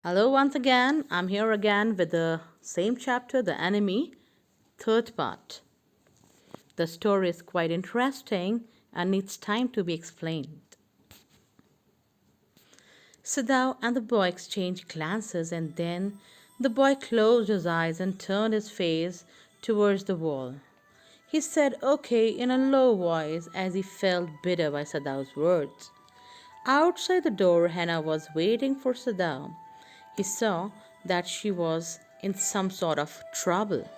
Hello, once again. I'm here again with the same chapter, The Enemy, third part. The story is quite interesting and needs time to be explained. Sadao and the boy exchanged glances, and then the boy closed his eyes and turned his face towards the wall. He said okay in a low voice as he felt bitter by Sadao's words. Outside the door, Hannah was waiting for Sadao. He saw that she was in some sort of trouble.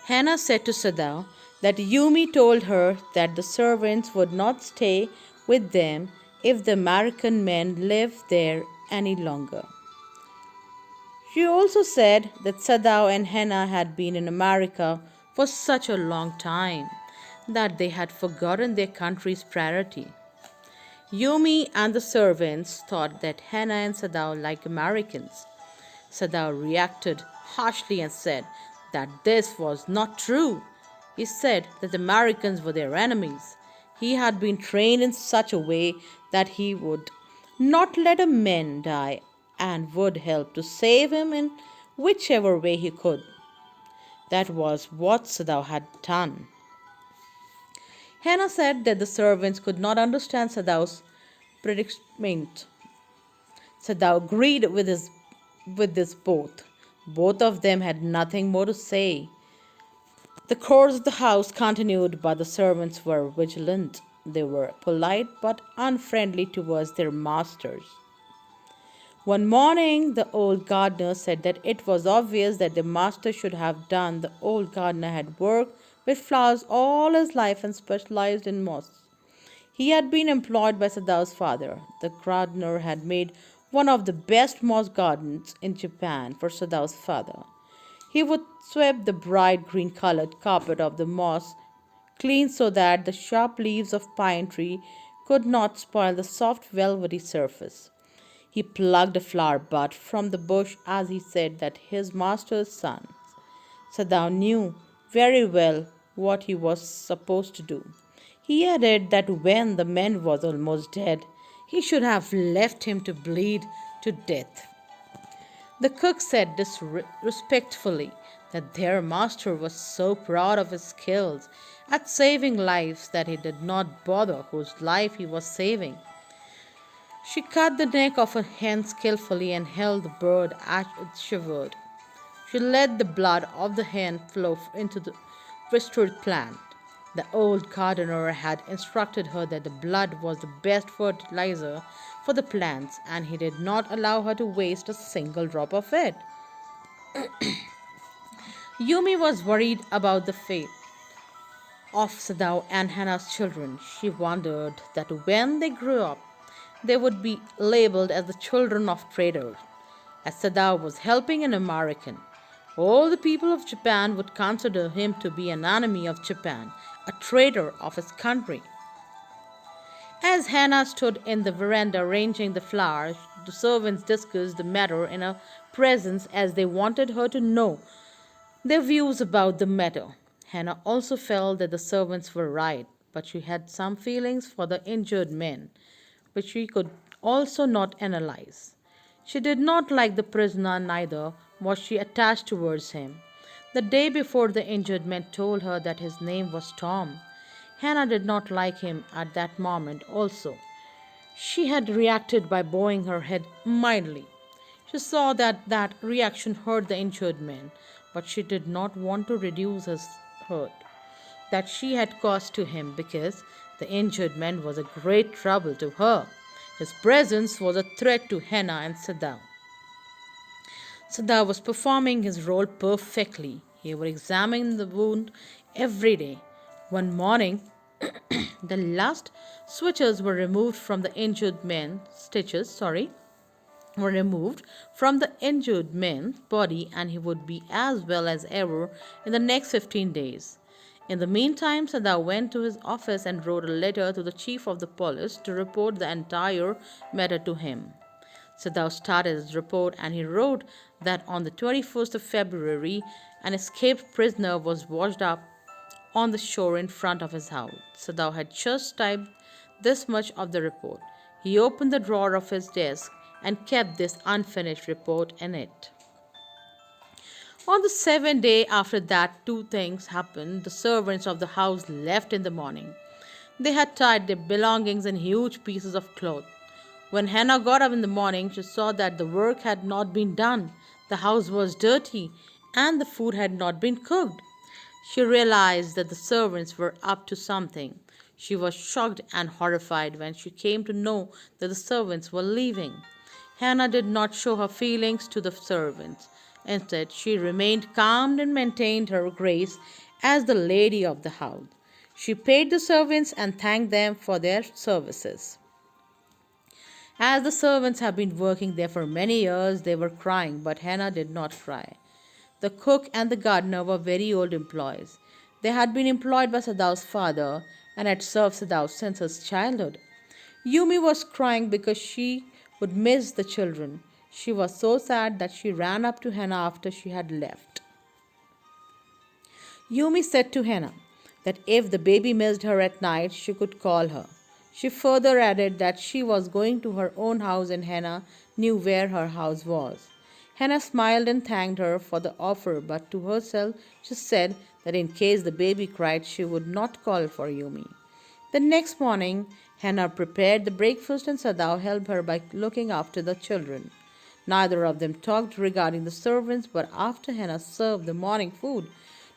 Hannah said to Sadao that Yumi told her that the servants would not stay with them if the American men lived there any longer. She also said that Sadao and Hannah had been in America for such a long time that they had forgotten their country's priority. Yumi and the servants thought that Hannah and Sadao liked Americans. Sadao reacted harshly and said that this was not true. He said that the Americans were their enemies. He had been trained in such a way that he would not let a man die and would help to save him in whichever way he could. That was what Sadao had done. Hannah said that the servants could not understand Sadao's predicament. Sadao agreed with this both. Both of them had nothing more to say. The course of the house continued, but the servants were vigilant. They were polite but unfriendly towards their masters. One morning, the old gardener said that it was obvious that the master should have done. The old gardener had worked with flowers all his life and specialized in moss. He had been employed by Sadao's father. The gardener had made one of the best moss gardens in Japan for Sadao's father. He would sweep the bright green colored carpet of the moss clean so that the sharp leaves of pine tree could not spoil the soft velvety surface. He plucked a flower bud from the bush as he said that his master's son. Sadao knew very well what he was supposed to do. He added that when the man was almost dead, he should have left him to bleed to death. The cook said disrespectfully that their master was so proud of his skills at saving lives that he did not bother whose life he was saving. She cut the neck of a hen skillfully and held the bird as it shivered. She let the blood of the hen flow into the restored plant. The old gardener had instructed her that the blood was the best fertilizer for the plants, and he did not allow her to waste a single drop of it. Yumi was worried about the fate of Sadao and Hannah's children. She wondered that when they grew up, they would be labeled as the children of traders, as Sadao was helping an American. All the people of Japan would consider him to be an enemy of Japan, a traitor of his country. As Hannah stood in the veranda arranging the flowers, the servants discussed the matter in her presence as they wanted her to know their views about the matter. Hannah also felt that the servants were right, but she had some feelings for the injured man, which she could also not analyze. She did not like the prisoner, neither was she attached towards him. The day before, the injured man told her that his name was Tom. Hannah did not like him at that moment also. She had reacted by bowing her head mildly. She saw that that reaction hurt the injured man, but she did not want to reduce his hurt that she had caused to him because the injured man was a great trouble to her. His presence was a threat to Hannah and Sadao. Sadao was performing his role perfectly. He would examine the wound every day. One morning, the last switches were removed from the injured man's stitches, were removed from the injured man's body, and he would be as well as ever in the next 15 days. In the meantime, Sadao went to his office and wrote a letter to the chief of the police to report the entire matter to him. Sadao started his report and he wrote that on the 21st of February, an escaped prisoner was washed up on the shore in front of his house. Sadao had just typed this much of the report. He opened the drawer of his desk and kept this unfinished report in it. On the seventh day after that, two things happened. The servants of the house left in the morning. They had tied their belongings in huge pieces of cloth. When Hannah got up in the morning, she saw that the work had not been done, the house was dirty, and the food had not been cooked. She realized that the servants were up to something. She was shocked and horrified when she came to know that the servants were leaving. Hannah did not show her feelings to the servants. Instead, she remained calm and maintained her grace as the lady of the house. She paid the servants and thanked them for their services. As the servants had been working there for many years, they were crying, but Hannah did not cry. The cook and the gardener were very old employees. They had been employed by Sadav's father and had served Sadav since his childhood. Yumi was crying because she would miss the children. She was so sad that she ran up to Hannah after she had left. Yumi said to Hannah that if the baby missed her at night, she could call her. She further added that she was going to her own house and Hannah knew where her house was. Hannah smiled and thanked her for the offer, but to herself she said that in case the baby cried, she would not call for Yumi. The next morning, Hannah prepared the breakfast and Sadav helped her by looking after the children. Neither of them talked regarding the servants, but after Hannah served the morning food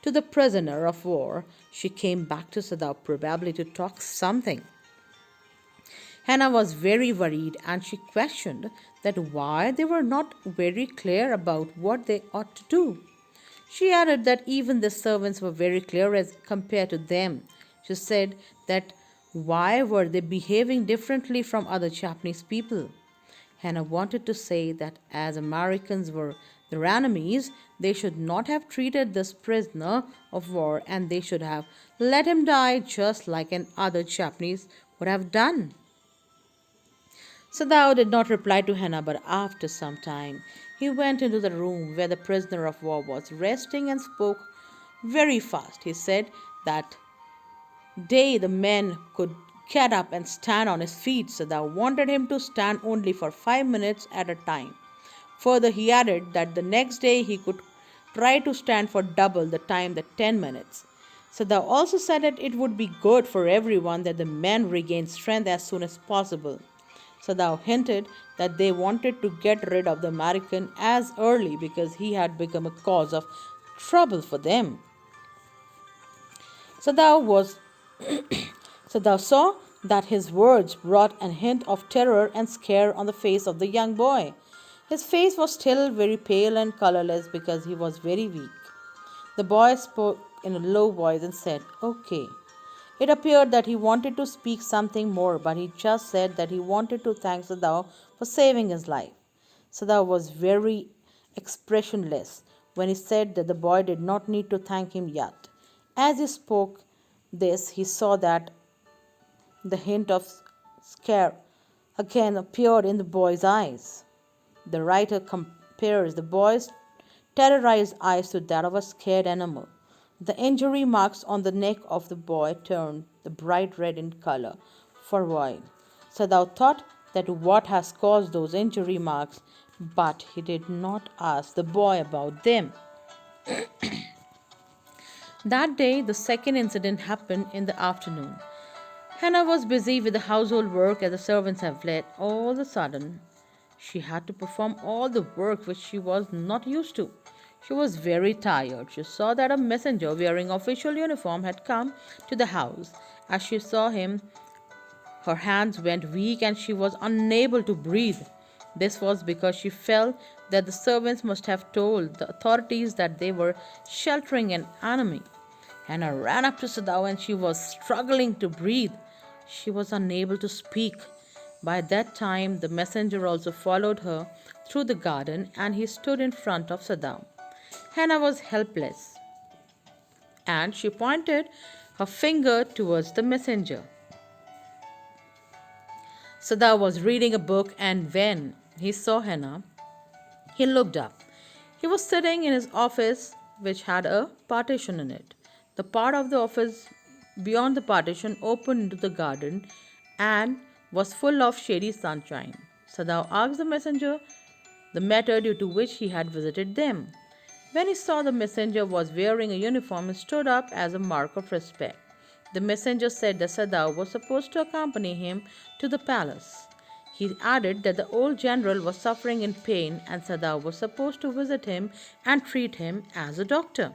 to the prisoner of war, she came back to Sadav probably to talk something. Hannah was very worried and she questioned that why they were not very clear about what they ought to do. She added that even the servants were very clear as compared to them. She said that why were they behaving differently from other Japanese people? Hannah wanted to say that as Americans were their enemies, they should not have treated this prisoner of war and they should have let him die just like an other Japanese would have done. Sadao did not reply to Hannah, but after some time he went into the room where the prisoner of war was resting and spoke very fast. He said that day the man could get up and stand on his feet. Sadao wanted him to stand only for 5 minutes at a time. Further, he added that the next day he could try to stand for double the time, the 10 minutes. Sadao also said that it would be good for everyone that the men regain strength as soon as possible. Sadao hinted that they wanted to get rid of the American as early because he had become a cause of trouble for them. Sadao was Sadao saw that his words brought a hint of terror and scare on the face of the young boy. His face was still very pale and colorless because he was very weak. The boy spoke in a low voice and said, "Okay." It appeared that he wanted to speak something more, but he just said that he wanted to thank Sadao for saving his life. Sadao was very expressionless when he said that the boy did not need to thank him yet. As he spoke this, he saw that the hint of scare again appeared in the boy's eyes. The writer compares the boy's terrorized eyes to that of a scared animal. The injury marks on the neck of the boy turned the bright red in color for a while. Sadao thought that what has caused those injury marks, but he did not ask the boy about them. That day, the second incident happened in the afternoon. Hannah was busy with the household work as the servants had fled. All of a sudden, she had to perform all the work which she was not used to. She was very tired. She saw that a messenger wearing official uniform had come to the house. As she saw him, her hands went weak and she was unable to breathe. This was because she felt that the servants must have told the authorities that they were sheltering an enemy. Hannah ran up to Sadao and she was struggling to breathe. She was unable to speak. By that time, the messenger also followed her through the garden and he stood in front of Sadao. Hannah was helpless and she pointed her finger towards the messenger. Sadao was reading a book and when he saw Hannah, he looked up. He was sitting in his office which had a partition in it. The part of the office beyond the partition opened into the garden and was full of shady sunshine. Sadao asked the messenger the matter due to which he had visited them. When he saw the messenger was wearing a uniform, he stood up as a mark of respect. The messenger said that Sadao was supposed to accompany him to the palace. He added that the old general was suffering in pain and Sadao was supposed to visit him and treat him as a doctor.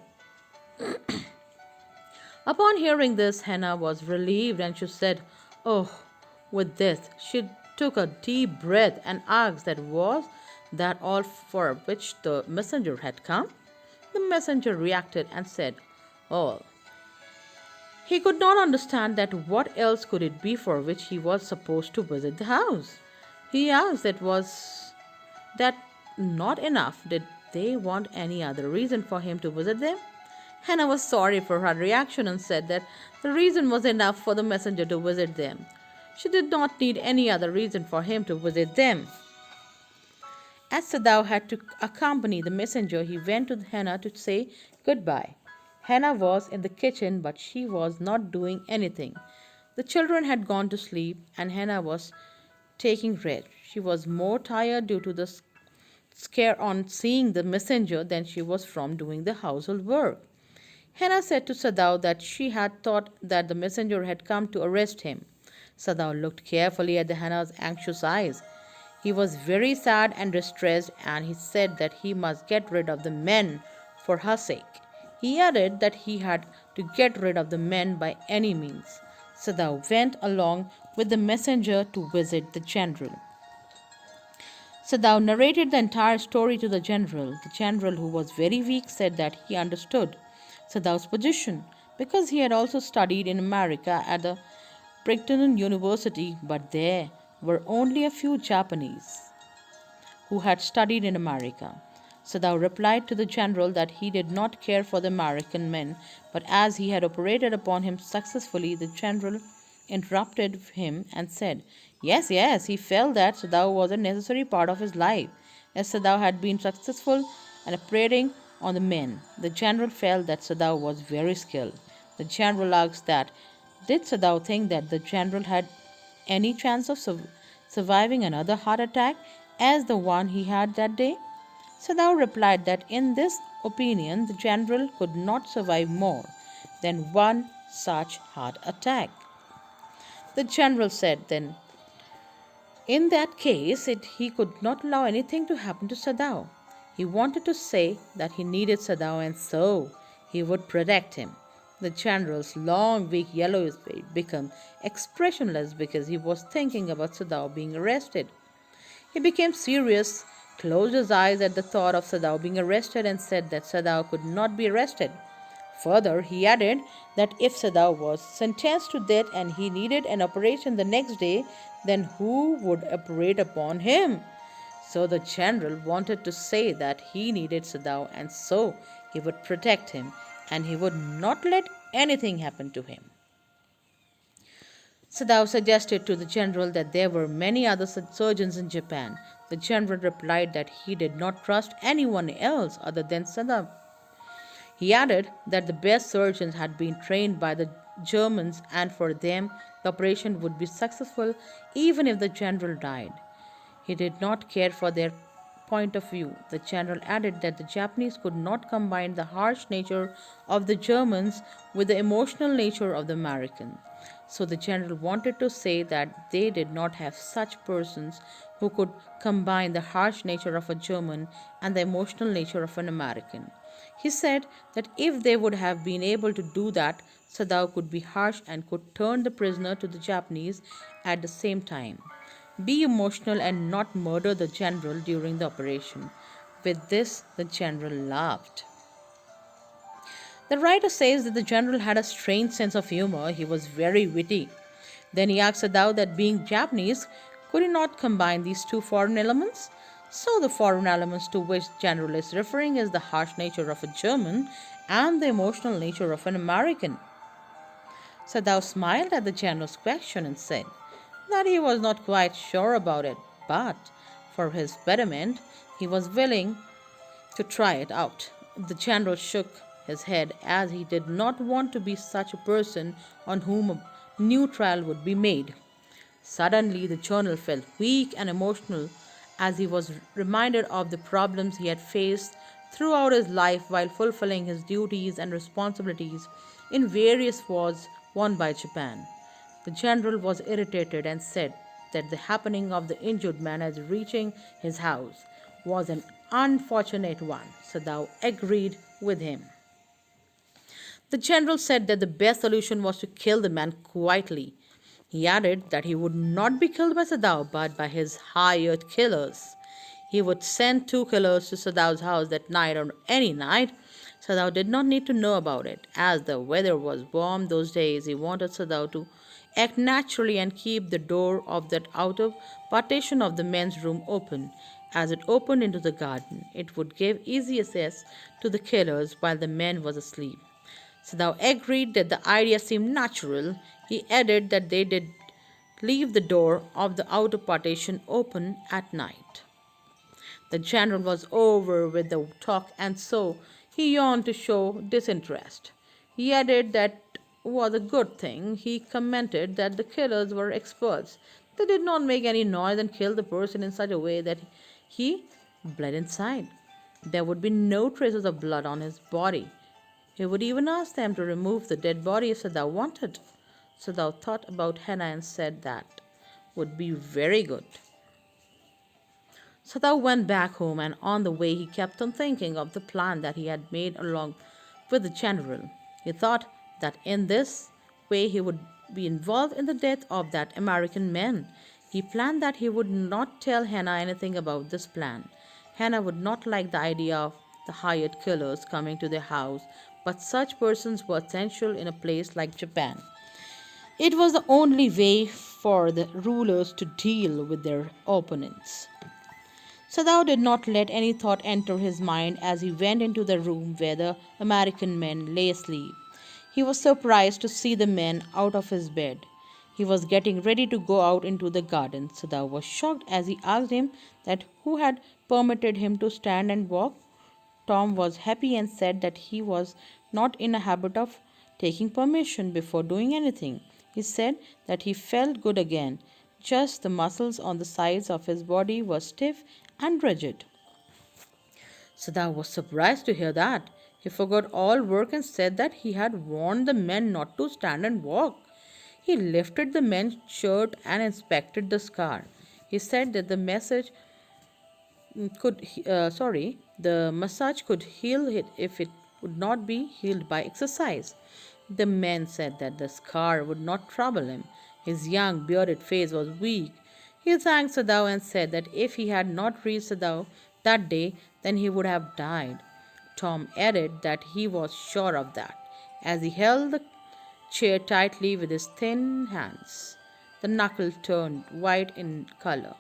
Upon hearing this, Hannah was relieved and she said, "Oh," with this, she took a deep breath and asked that was that all for which the messenger had come? The messenger reacted and said, "All." He could not understand that what else could it be for which he was supposed to visit the house. He asked that was that not enough. Did they want any other reason for him to visit them? Hannah was sorry for her reaction and said that the reason was enough for the messenger to visit them. She did not need any other reason for him to visit them. As Sadao had to accompany the messenger, he went to Hannah to say goodbye. Hannah was in the kitchen, but she was not doing anything. The children had gone to sleep, and Hannah was taking rest. She was more tired due to the scare on seeing the messenger than she was from doing the household work. Hannah said to Sadao that she had thought that the messenger had come to arrest him. Sadao looked carefully at Hannah's anxious eyes. He was very sad and distressed, and he said that he must get rid of the men for her sake. He added that he had to get rid of the men by any means. Sadao went along with the messenger to visit the general. Sadao narrated the entire story to the general. The general, who was very weak, said that he understood Sadao's position because he had also studied in America at the Princeton University, but there were only a few Japanese who had studied in America. Sadao replied to the general that he did not care for the American men, but as he had operated upon him successfully, the general interrupted him and said, "Yes, yes, he felt that Sadao was a necessary part of his life, as Sadao had been successful in operating on the men. The general felt that Sadao was very skilled. The general asked that, did Sadao think that the general had any chance of surviving another heart attack as the one he had that day? Sadao replied that in this opinion the general could not survive more than one such heart attack. The general said then, in that case, he could not allow anything to happen to Sadao. He wanted to say that he needed Sadao and so he would protect him. The general's long, weak yellow face became expressionless because he was thinking about Sadao being arrested. He became serious, closed his eyes at the thought of Sadao being arrested, and said that Sadao could not be arrested. Further, he added that if Sadao was sentenced to death and he needed an operation the next day, then who would operate upon him? So the general wanted to say that he needed Sadao and so he would protect him and he would not let anything happen to him. Sadao suggested to the general that there were many other surgeons in Japan. The general replied that he did not trust anyone else other than Sadao. He added that the best surgeons had been trained by the Germans and for them the operation would be successful even if the general died. He did not care for their point of view. The general added that the Japanese could not combine the harsh nature of the Germans with the emotional nature of the Americans. So the general wanted to say that they did not have such persons who could combine the harsh nature of a German and the emotional nature of an American. He said that if they would have been able to do that, Sadao could be harsh and could turn the prisoner to the Japanese at the same time. Be emotional and not murder the general during the operation. With this, the general laughed. The writer says that the general had a strange sense of humor. He was very witty. Then he asked Sadao that being Japanese, could he not combine these two foreign elements? So the foreign elements to which general is referring is the harsh nature of a German and the emotional nature of an American. Sadao smiled at the general's question and said that he was not quite sure about it, but for his betterment, he was willing to try it out. The general shook his head as he did not want to be such a person on whom a new trial would be made. Suddenly, the journal felt weak and emotional as he was reminded of the problems he had faced throughout his life while fulfilling his duties and responsibilities in various wars won by Japan. The general was irritated and said that the happening of the injured man as reaching his house was an unfortunate one. Sadao agreed with him. The general said that the best solution was to kill the man quietly. He added that he would not be killed by Sadao but by his hired killers. He would send two killers to Sadao's house that night or any night. Sadao did not need to know about it. As the weather was warm those days, he wanted Sadao to act naturally and keep the door of that outer partition of the men's room open. As it opened into the garden, it would give easy access to the killers while the man was asleep. Sadao agreed that the idea seemed natural. He added that they did leave the door of the outer partition open at night. The general was over with the talk and so he yawned to show disinterest. He added that was a good thing. He commented that the killers were experts. They did not make any noise and killed the person in such a way that he bled inside. There would be no traces of blood on his body. He would even ask them to remove the dead body if Sadao wanted. Sadao thought about Hannah and said that would be very good. Sadao went back home and on the way he kept on thinking of the plan that he had made along with the general. He thought that in this way he would be involved in the death of that American man. He planned that he would not tell Hannah anything about this plan. Hannah would not like the idea of the hired killers coming to their house, but such persons were essential in a place like Japan. It was the only way for the rulers to deal with their opponents. Sadao did not let any thought enter his mind as he went into the room where the American man lay asleep. He was surprised to see the man out of his bed. He was getting ready to go out into the garden. Sadao was shocked as he asked him that who had permitted him to stand and walk. Tom was happy and said that he was not in a habit of taking permission before doing anything. He said that he felt good again, just the muscles on the sides of his body were stiff and rigid. Sada was surprised to hear that. He forgot all work and said that he had warned the men not to stand and walk. He lifted the man's shirt and inspected the scar. He said that the massage could heal it if it would not be healed by exercise. The man said that the scar would not trouble him. His young, bearded face was weak. He thanked Sadao and said that if he had not reached Sadao that day, then he would have died. Tom added that he was sure of that, as he held the chair tightly with his thin hands. The knuckle turned white in color.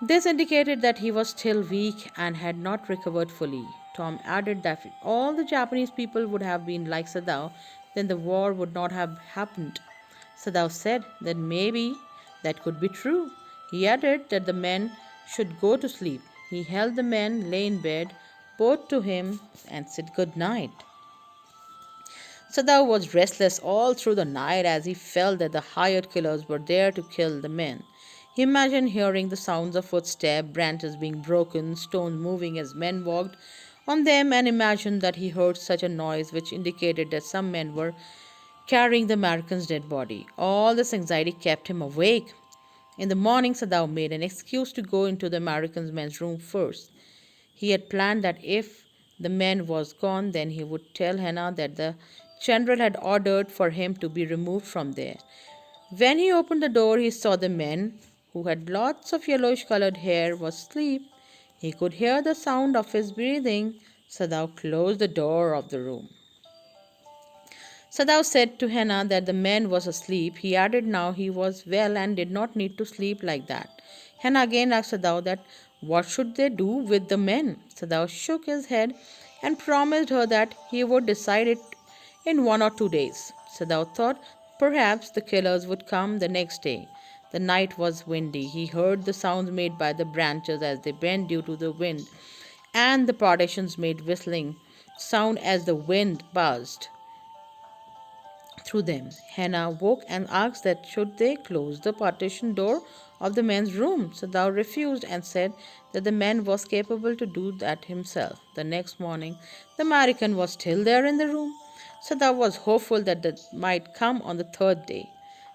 This indicated that he was still weak and had not recovered fully. Tom added that if all the Japanese people would have been like Sadao, then the war would not have happened. Sadao said that maybe that could be true. He added that the men should go to sleep. He held the men lay in bed, bowed to him, and said good night. Sadao was restless all through the night as he felt that the hired killers were there to kill the men. He imagined hearing the sounds of footsteps, branches being broken, stones moving as men walked on them, and imagined that he heard such a noise which indicated that some men were carrying the American's dead body. All this anxiety kept him awake. In the morning, Sadao made an excuse to go into the American's men's room first. He had planned that if the man was gone, then he would tell Hannah that the general had ordered for him to be removed from there. When he opened the door, he saw the man, who had lots of yellowish colored hair, was asleep. He could hear the sound of his breathing. Sadao closed the door of the room. Sadao said to Hannah that the man was asleep. He added now he was well and did not need to sleep like that. Hannah again asked Sadao that what should they do with the men. Sadao shook his head and promised her that he would decide it in 1 or 2 days. Sadao thought perhaps the killers would come the next day. The night was windy. He heard the sounds made by the branches as they bent due to the wind, and the partitions made whistling sound as the wind buzzed. through them. Hannah woke and asked that should they close the partition door of the man's room. So thou refused and said that the man was capable to do that himself. The next morning, the American was still there in the room. So thou was hopeful that it might come on the third day.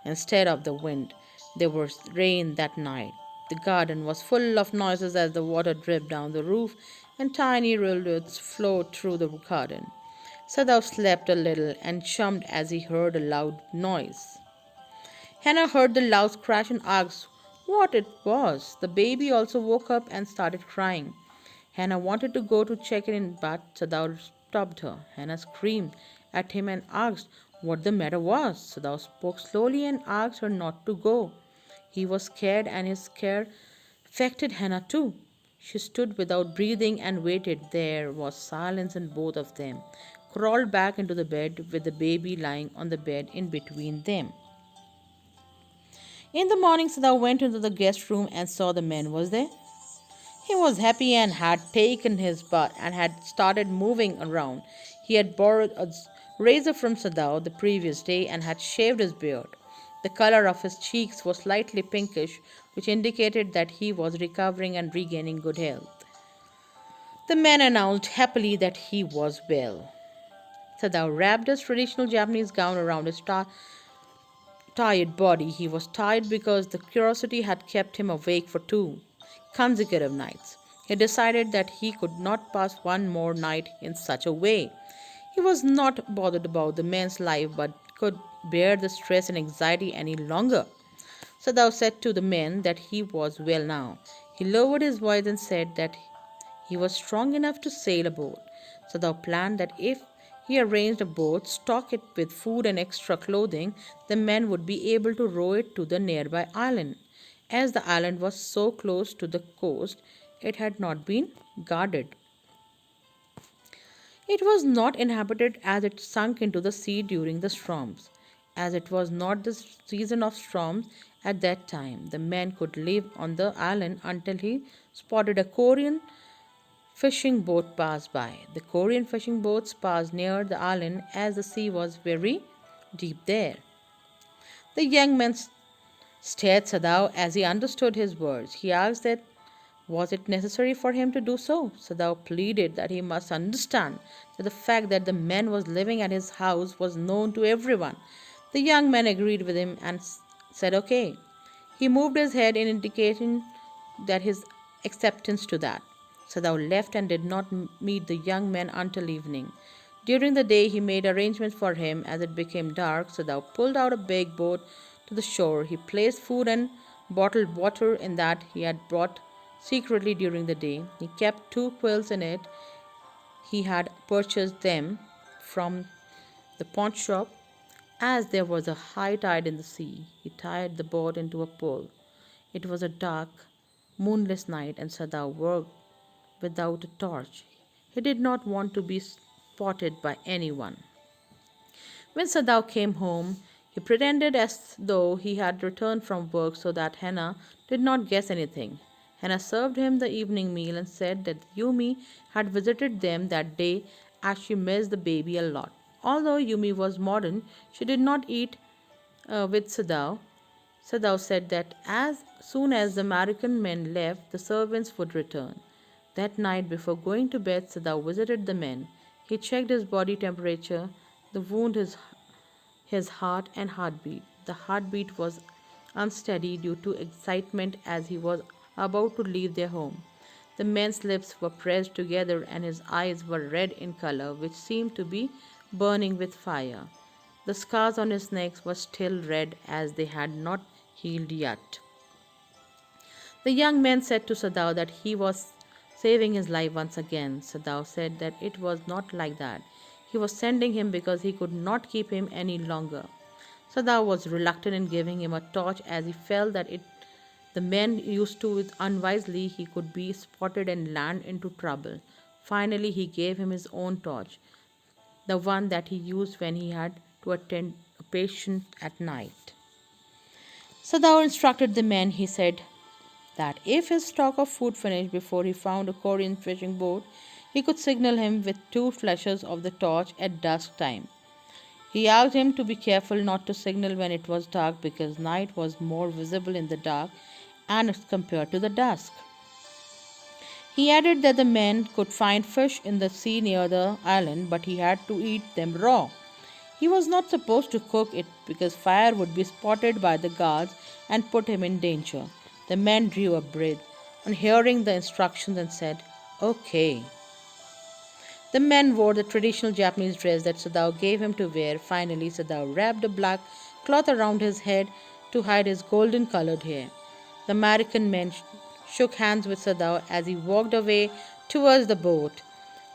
Instead of the wind, there was rain that night. The garden was full of noises as the water dripped down the roof and tiny rivulets flowed through the garden. Sadao slept a little and chummed as he heard a loud noise. Hannah heard the loud crash and asked what it was. The baby also woke up and started crying. Hannah wanted to go to check it in, but Sadao stopped her. Hannah screamed at him and asked what the matter was. Sadao spoke slowly and asked her not to go. He was scared, and his scare affected Hannah too. She stood without breathing and waited. There was silence in both of them. Crawled back into the bed with the baby lying on the bed in between them. In the morning, Sada went into the guest room and saw the man was there. He was happy and had taken his bath and had started moving around. He had borrowed a razor from Sadao the previous day and had shaved his beard. The color of his cheeks was slightly pinkish, which indicated that he was recovering and regaining good health. The man announced happily that he was well. Sadao wrapped his traditional Japanese gown around his tired body. He was tired because the curiosity had kept him awake for 2 consecutive nights. He decided that he could not pass one more night in such a way. He was not bothered about the man's life but could bear the stress and anxiety any longer. Sadao said to the man that he was well now. He lowered his voice and said that he was strong enough to sail a boat. Sadao planned that if he arranged a boat, stock it with food and extra clothing, the men would be able to row it to the nearby island. As the island was so close to the coast, it had not been guarded. It was not inhabited as it sunk into the sea during the storms. As it was not the season of storms at that time, the man could live on the island until he spotted a Korean fishing boat pass by. The Korean fishing boats passed near the island as the sea was very deep there. The young man stared Sadao as he understood his words. He asked that was it necessary for him to do so? Sadao pleaded that he must understand that the fact that the man was living at his house was known to everyone. The young man agreed with him and said okay. He moved his head in indicating that his acceptance to that. Sadao left and did not meet the young man until evening. During the day, he made arrangements for him. As it became dark, Sadao pulled out a big boat to the shore. He placed food and bottled water in that he had brought secretly during the day. He kept 2 quills in it. He had purchased them from the pawn shop. As there was a high tide in the sea, he tied the boat into a pole. It was a dark, moonless night, and Sadao worked without a torch. He did not want to be spotted by anyone. When Sadao came home, he pretended as though he had returned from work so that Hannah did not guess anything. Hannah served him the evening meal and said that Yumi had visited them that day as she missed the baby a lot. Although Yumi was modern, she did not eat with Sadao. Sadao said that as soon as the American men left, the servants would return. That night, before going to bed, Sadao visited the men. He checked his body temperature, the wound, his heart and heartbeat. The heartbeat was unsteady due to excitement as he was about to leave their home. The man's lips were pressed together and his eyes were red in color, which seemed to be burning with fire. The scars on his neck were still red as they had not healed yet. The young man said to Sadao that he was saving his life once again. Sadao said that it was not like that. He was sending him because he could not keep him any longer. Sadao was reluctant in giving him a torch as he felt that the man used to it unwisely he could be spotted and land into trouble. Finally he gave him his own torch, the one that he used when he had to attend a patient at night. Sadao instructed the man, he said, that if his stock of food finished before he found a Korean fishing boat, he could signal him with 2 flashes of the torch at dusk time. He asked him to be careful not to signal when it was dark because night was more visible in the dark and as compared to the dusk. He added that the men could find fish in the sea near the island, but he had to eat them raw. He was not supposed to cook it because fire would be spotted by the guards and put him in danger. The man drew a breath on hearing the instructions and said, "Okay." The man wore the traditional Japanese dress that Sadao gave him to wear. Finally, Sadao wrapped a black cloth around his head to hide his golden colored hair. The American man shook hands with Sadao as he walked away towards the boat.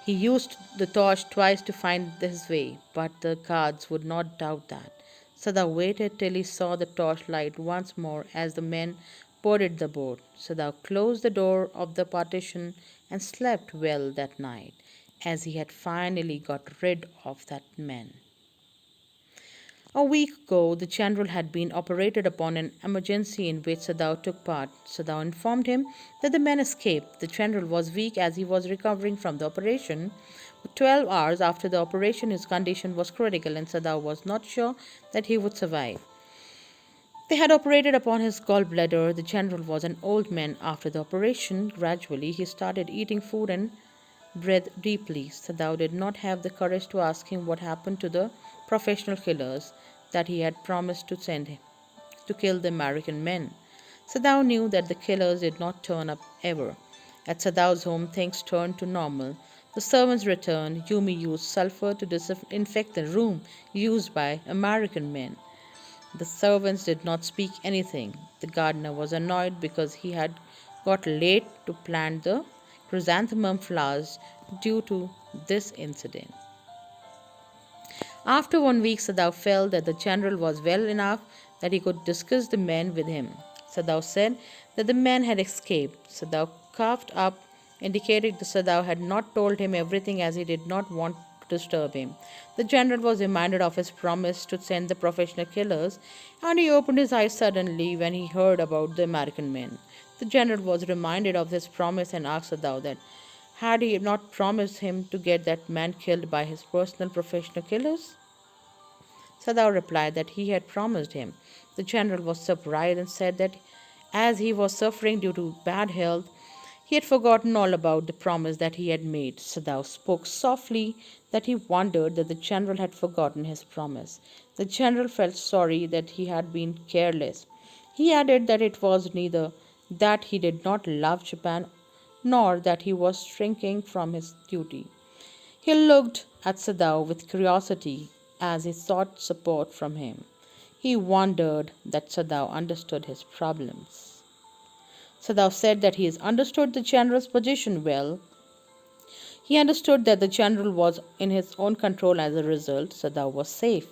He used the torch twice to find his way, but the guards would not doubt that. Sadao waited till he saw the torchlight once more as the men boarded the boat. Sadao closed the door of the partition and slept well that night, as he had finally got rid of that man. A week ago, the general had been operated upon an emergency in which Sadao took part. Sadao informed him that the man escaped. The general was weak as he was recovering from the operation. 12 hours after the operation, his condition was critical, and Sadao was not sure that he would survive. They had operated upon his gallbladder. The general was an old man after the operation. Gradually, he started eating food and breathed deeply. Sadao did not have the courage to ask him what happened to the professional killers that he had promised to send him to kill the American men. Sadao knew that the killers did not turn up ever. At Sadao's home, things turned to normal. The servants returned. Yumi used sulfur to disinfect the room used by American men. The servants did not speak anything. The gardener was annoyed because he had got late to plant the chrysanthemum flowers due to this incident. After 1 week, Sadao felt that the general was well enough that he could discuss the men with him. Sadao said that the men had escaped. Sadao coughed up, indicating that Sadao had not told him everything as he did not want to disturb him. The general was reminded of his promise to send the professional killers, and he opened his eyes suddenly when he heard about the American men. The general was reminded of his promise and asked Sadao that had he not promised him to get that man killed by his personal professional killers? Sadao replied that he had promised him. The general was surprised and said that as he was suffering due to bad health, he had forgotten all about the promise that he had made. Sadao spoke softly that he wondered that the general had forgotten his promise. The general felt sorry that he had been careless. He added that it was neither that he did not love Japan nor that he was shrinking from his duty. He looked at Sadao with curiosity as he sought support from him. He wondered that Sadao understood his problems. Sadao said that he understood the general's position well. He understood that the general was in his own control as a result. Sadao was safe.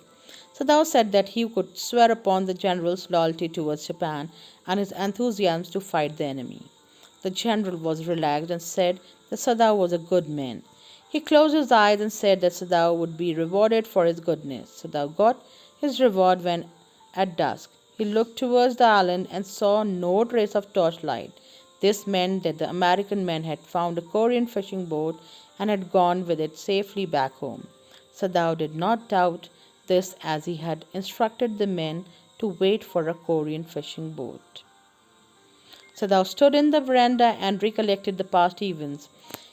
Sadao said that he could swear upon the general's loyalty towards Japan and his enthusiasm to fight the enemy. The general was relaxed and said that Sadao was a good man. He closed his eyes and said that Sadao would be rewarded for his goodness. Sadao got his reward when, at dusk, he looked towards the island and saw no trace of torchlight. This meant that the American men had found a Korean fishing boat and had gone with it safely back home. Sadao did not doubt this as he had instructed the men to wait for a Korean fishing boat. Sadao stood in the veranda and recollected the past events.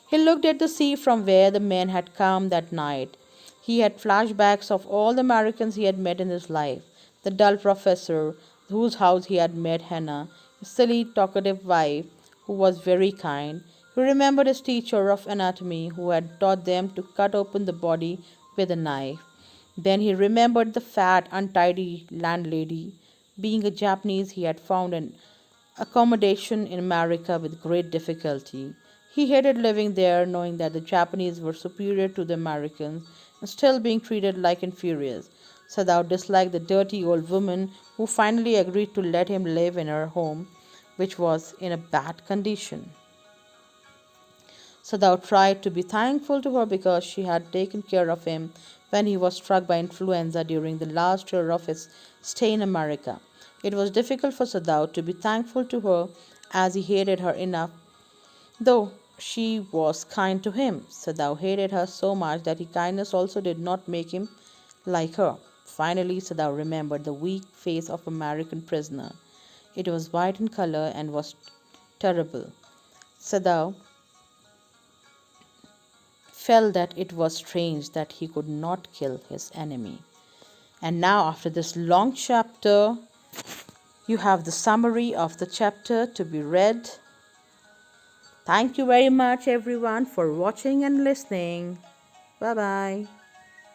He looked at the sea from where the men had come that night. He had flashbacks of all the Americans he had met in his life. The dull professor, whose house he had met Hannah, his silly, talkative wife, who was very kind. He remembered his teacher of anatomy, who had taught them to cut open the body with a knife. Then he remembered the fat, untidy landlady. Being a Japanese, he had found an accommodation in America with great difficulty. He hated living there, knowing that the Japanese were superior to the Americans and still being treated like inferiors. Sadao disliked the dirty old woman who finally agreed to let him live in her home, which was in a bad condition. Sadao tried to be thankful to her because she had taken care of him when he was struck by influenza during the last year of his stay in America. It was difficult for Sadao to be thankful to her as he hated her enough, though she was kind to him. Sadao hated her so much that his kindness also did not make him like her. Finally, Sadao remembered the weak face of American prisoner. It was white in color and was terrible. Sadao felt that it was strange that he could not kill his enemy. And now, after this long chapter, you have the summary of the chapter to be read. Thank you very much, everyone, for watching and listening. Bye bye.